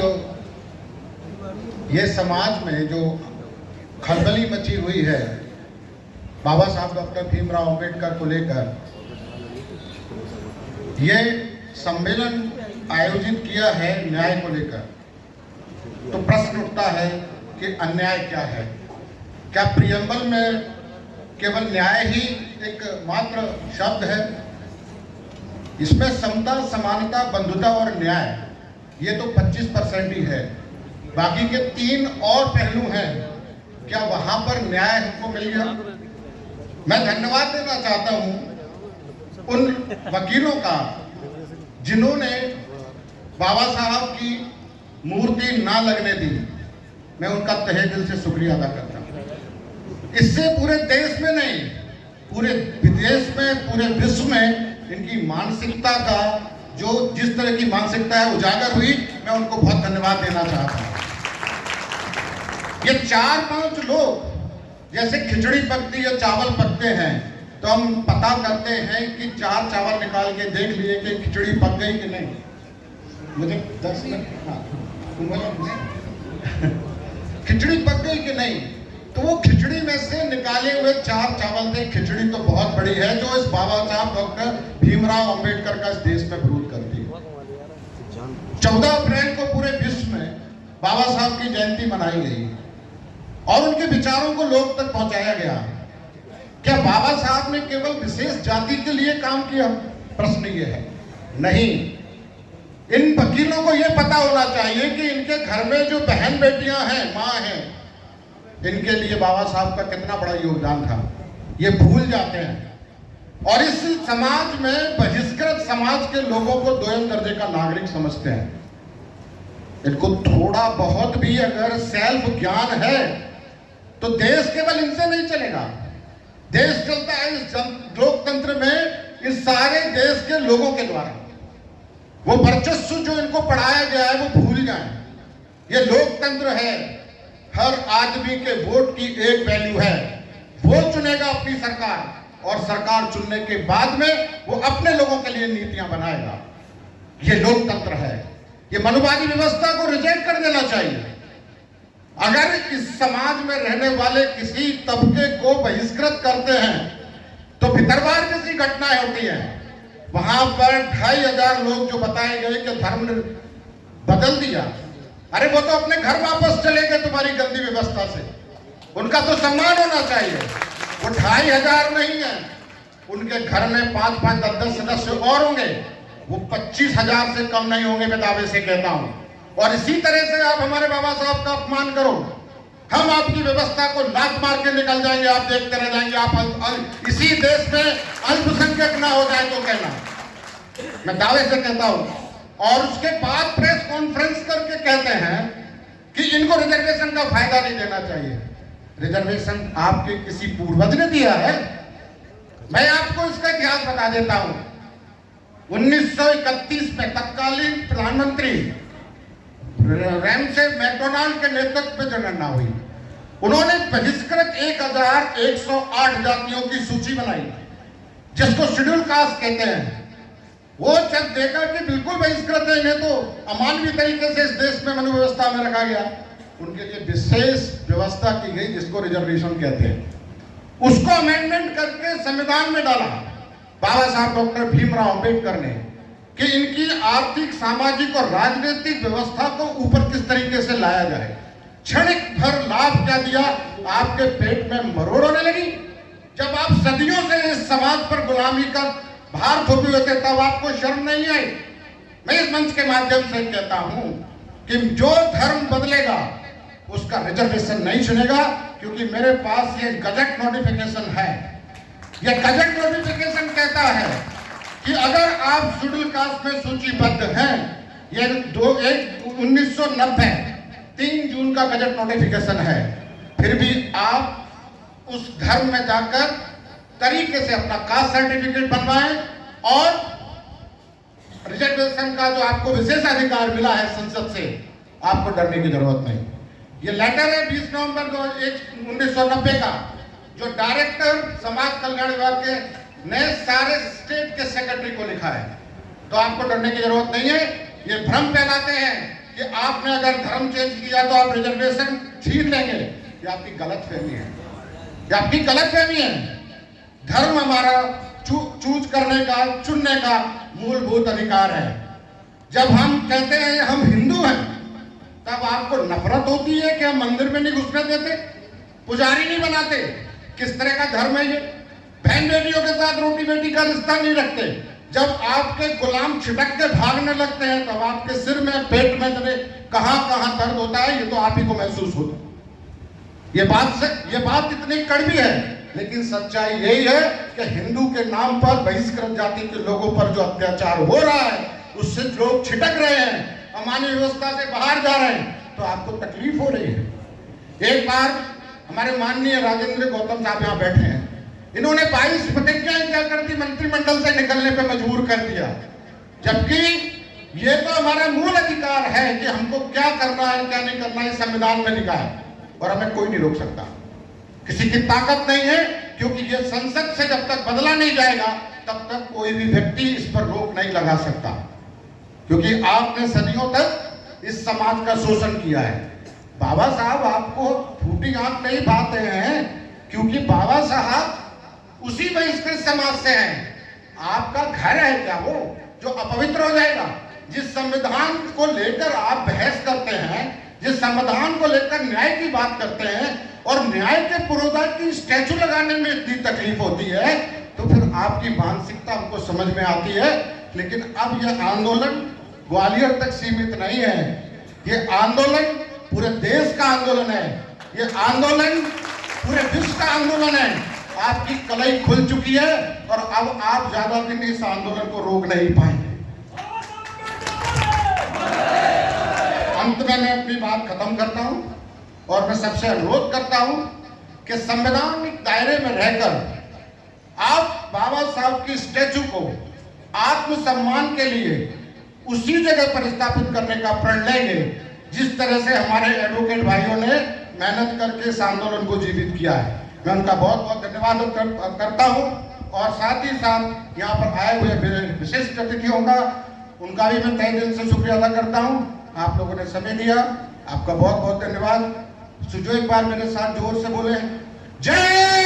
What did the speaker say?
साथियों, ये समाज में जो खलबली मची हुई है बाबा साहब डॉक्टर भीमराव अंबेडकर को लेकर, ये सम्मेलन आयोजित किया है न्याय को लेकर, तो प्रश्न उठता है कि अन्याय क्या है? क्या प्रियम्बल में केवल न्याय ही एक मात्र शब्द है? इसमें समता, समानता, बंधुता और न्याय ये तो 25% ही है। बाकी के 3 और पहलू हैं। क्या वहां पर न्याय हमको मिल गया? मैं धन्यवाद देना चाहता हूं उन वकीलों का जिन्होंने बाबा साहब की मूर्ति ना लगने दी। मैं उनका तहे दिल से शुक्रिया अदा करता हूं। इससे पूरे देश में नहीं, पूरे विदेश में, पूरे विश्व में इनकी मानसिकता का जो जिस तरह की मानसिकता है उजागर हुई। मैं उनको बहुत धन्यवाद देना चाहता हूं। ये 4-5 लोग जैसे खिचड़ी पकती या चावल पकते हैं तो हम पता करते हैं कि 4 चावल निकाल के देख लिए कि खिचड़ी पक गई कि नहीं। मुझे 10 मिनट खिचड़ी पक गई कि नहीं, तो वो खिचड़ी में से निकाले हुए 4 चावल थे। खिचड़ी तो बहुत बड़ी है जो इस बाबा साहब डॉक्टर भीमराव अंबेडकर का इस देश में विरोध करती है। 14 अप्रैल को पूरे विश्व में बाबा साहब की जयंती मनाई गई और उनके विचारों को लोग तक पहुंचाया गया। क्या बाबा साहब ने केवल विशेष जाति के लिए काम किया? प्रश्न ये है। नहीं, इन वकीलों को यह पता होना चाहिए कि इनके घर में जो बहन बेटियां हैं, मां हैं, इनके लिए बाबा साहब का कितना बड़ा योगदान था। ये भूल जाते हैं और इस समाज में बहिष्कृत समाज के लोगों को 2 दर्जे का नागरिक समझते हैं। इनको थोड़ा बहुत भी अगर सेल्फ ज्ञान है तो देश केवल इनसे नहीं चलेगा। देश चलता है इस लोकतंत्र में इस सारे देश के लोगों के द्वारा। वो वर्चस्व जो इनको पढ़ाया गया है वो भूल जाए। ये लोकतंत्र है, हर आदमी के वोट की एक वैल्यू है। वो चुनेगा अपनी सरकार और सरकार चुनने के बाद में वो अपने लोगों के लिए नीतियां बनाएगा। ये लोकतंत्र है। ये मनुवादी व्यवस्था को रिजेक्ट कर देना चाहिए। अगर इस समाज में रहने वाले किसी तबके को बहिष्कृत करते हैं तो भितरवार जैसी घटनाएं होती हैं। वहां पर 2500 लोग जो बताए गए कि धर्म ने बदल दिया, अरे वो तो अपने घर वापस चले गए तुम्हारी गंदी व्यवस्था से। उनका तो सम्मान होना चाहिए। वो 2500 नहीं है, उनके घर में 5-5, 10-10 सदस्य और होंगे। वो 25,000 से कम नहीं होंगे, मैं दावे से कहता हूं। और इसी तरह से आप हमारे बाबा साहब का अपमान करो, हम आपकी व्यवस्था को लात मार के निकल जाएंगे। आप देखते रह जाएंगे। आप इसी देश में अल्पसंख्यक ना हो जाए तो कहना, मैं दावे से कहता हूं। और उसके बाद प्रेस कॉन्फ्रेंस करके कहते हैं कि इनको रिजर्वेशन का फायदा नहीं देना चाहिए। रिजर्वेशन आपके किसी पूर्वज ने दिया है? मैं आपको इसका इतिहास बता देता हूं। 1931 में तत्कालीन प्रधानमंत्री रैमसे मैकडोनाल्ड के नेतृत्व में जनगणना हुई। उन्होंने बहिष्कृत 1108 जातियों की सूची बनाई जिसको शेड्यूल कास्ट कहते हैं। वो जब देखा कि बिल्कुल बहिष्कृत है, इन्हें तो अमानवीय तरीके से इस देश में मनु व्यवस्था में रखा गया, उनके लिए विशेष व्यवस्था की गई जिसको रिजर्वेशन कहते हैं। उसको अमेंडमेंट करके संविधान में डाला बाबा साहब डॉक्टर भीमराव अंबेडकर ने कि इनकी आर्थिक, सामाजिक और राजनीतिक व्यवस्था को ऊपर किस तरीके से लाया जाए। क्षणिक भर लाभ क्या दिया, आपके पेट में मरोड़ होने लगी। जब आप सदियों से इस समाज पर गुलामी का भार थोपे हुए थे तब आपको शर्म नहीं आई। मैं इस मंच के माध्यम से कहता हूं कि जो धर्म बदलेगा उसका रिजर्वेशन नहीं चुनेगा, क्योंकि मेरे पास ये गजट नोटिफिकेशन है। ये गजट नोटिफिकेशन कहता है कि अगर आप शेड्यूल कास्ट में सूचीबद्ध हैं, ये 1990 3 जून का गजट नोटिफिकेशन है, फिर भी आप उस धर्म में जाकर तरीके से अपना कास्ट सर्टिफिकेट बनवाएं और रिजर्वेशन का जो आपको विशेषाधिकार मिला है संसद से, आपको डरने की जरूरत नहीं। ये लेटर है 20 नवंबर 1990 का, जो डायरेक्टर समाज कल्याण विभाग के ने सारे स्टेट के सेक्रेटरी को लिखा है। तो आपको डरने की जरूरत नहीं है। ये भ्रम फैलाते हैं कि कि आपने अगर धर्म चेंज किया तो आप रिजर्वेशन छीन लेंगे, ये आपकी गलतफहमी है, ये आपकी गलतफहमी है। धर्म हमारा चूज करने का, चुनने का मूलभूत अधिकार है। जब हम कहते हैं हम हिंदू हैं, तब आपको नफरत होती है कि हम मंदिर में नहीं घुसने देते, पुजारी नहीं बनाते। किस तरह का धर्म है ये? बहन बेटियों के साथ रोटी बेटी का रिश्ता नहीं रखते। जब आपके गुलाम छिटक के भागने लगते हैं, तब आपके सिर में, पेट में कहां कहां दर्द होता है, ये तो आप ही को महसूस होता है। ये बात इतनी कड़वी है, लेकिन सच्चाई यही है कि हिंदू के नाम पर बहिष्कृत जाति के लोगों पर जो अत्याचार हो रहा है, उससे लोग छिटक रहे हैं, अमान्य व्यवस्था से बाहर जा रहे हैं, तो आपको तकलीफ हो रही है। एक बार हमारे माननीय राजेंद्र गौतम साहब यहाँ बैठे हैं, इन्होंने 22 प्रतिज्ञाएं क्या कर दी, मंत्रिमंडल से निकलने पे मजबूर कर दिया। जबकि ये तो हमारा मूल अधिकार है कि हमको क्या करना है, क्या नहीं करना है, संविधान में लिखा है और हमें कोई नहीं रोक सकता। किसी की ताकत नहीं है, क्योंकि ये संसद से जब तक बदला नहीं जाएगा, तब तक कोई भी व्यक्ति इस पर रोक नहीं लगा सकता, क्योंकि आपने सदियों तक इस समाज का शोषण किया है। बाबा साहब आपको फूटी आंख नहीं पाते हैं, क्योंकि बाबा साहब उसी बहिष्कृत समाज से हैं। आपका घर है क्या वो, जो अपवित्र हो जाएगा? जिस संविधान को लेकर आप बहस करते हैं, जिस संविधान को लेकर न्याय की बात करते हैं, और न्याय के पुरोधा की स्टैचू लगाने में इतनी तकलीफ होती है, तो फिर आपकी मानसिकता हमको समझ में आती है। लेकिन अब यह आंदोलन ग्वालियर तक सीमित नहीं है, ये आंदोलन पूरे देश का आंदोलन है, ये आंदोलन पूरे विश्व का आंदोलन है। आपकी कलई खुल चुकी है और अब आप ज्यादा दिन इस आंदोलन को रोक नहीं पाएंगे। अंत में मैं अपनी बात खत्म करता हूं और मैं सबसे अनुरोध करता हूं कि संवैधानिक दायरे में रहकर आप बाबा साहब की स्टैचू को आत्मसम्मान के लिए उसी जगह पर स्थापित करने का प्रण लेंगे, जिस तरह से हमारे एडवोकेट भाइयों ने मेहनत करके इस आंदोलन को जीवित किया है। मैं उनका बहुत बहुत धन्यवाद करता हूं, और साथ ही साथ यहाँ पर आए हुए मेरे विशिष्ट अतिथियों का, उनका भी मैं तहे दिल से शुक्रिया अदा करता हूं। आप लोगों ने समय दिया, आपका बहुत बहुत धन्यवाद। सुजो एक बार मेरे साथ जोर से बोले, जय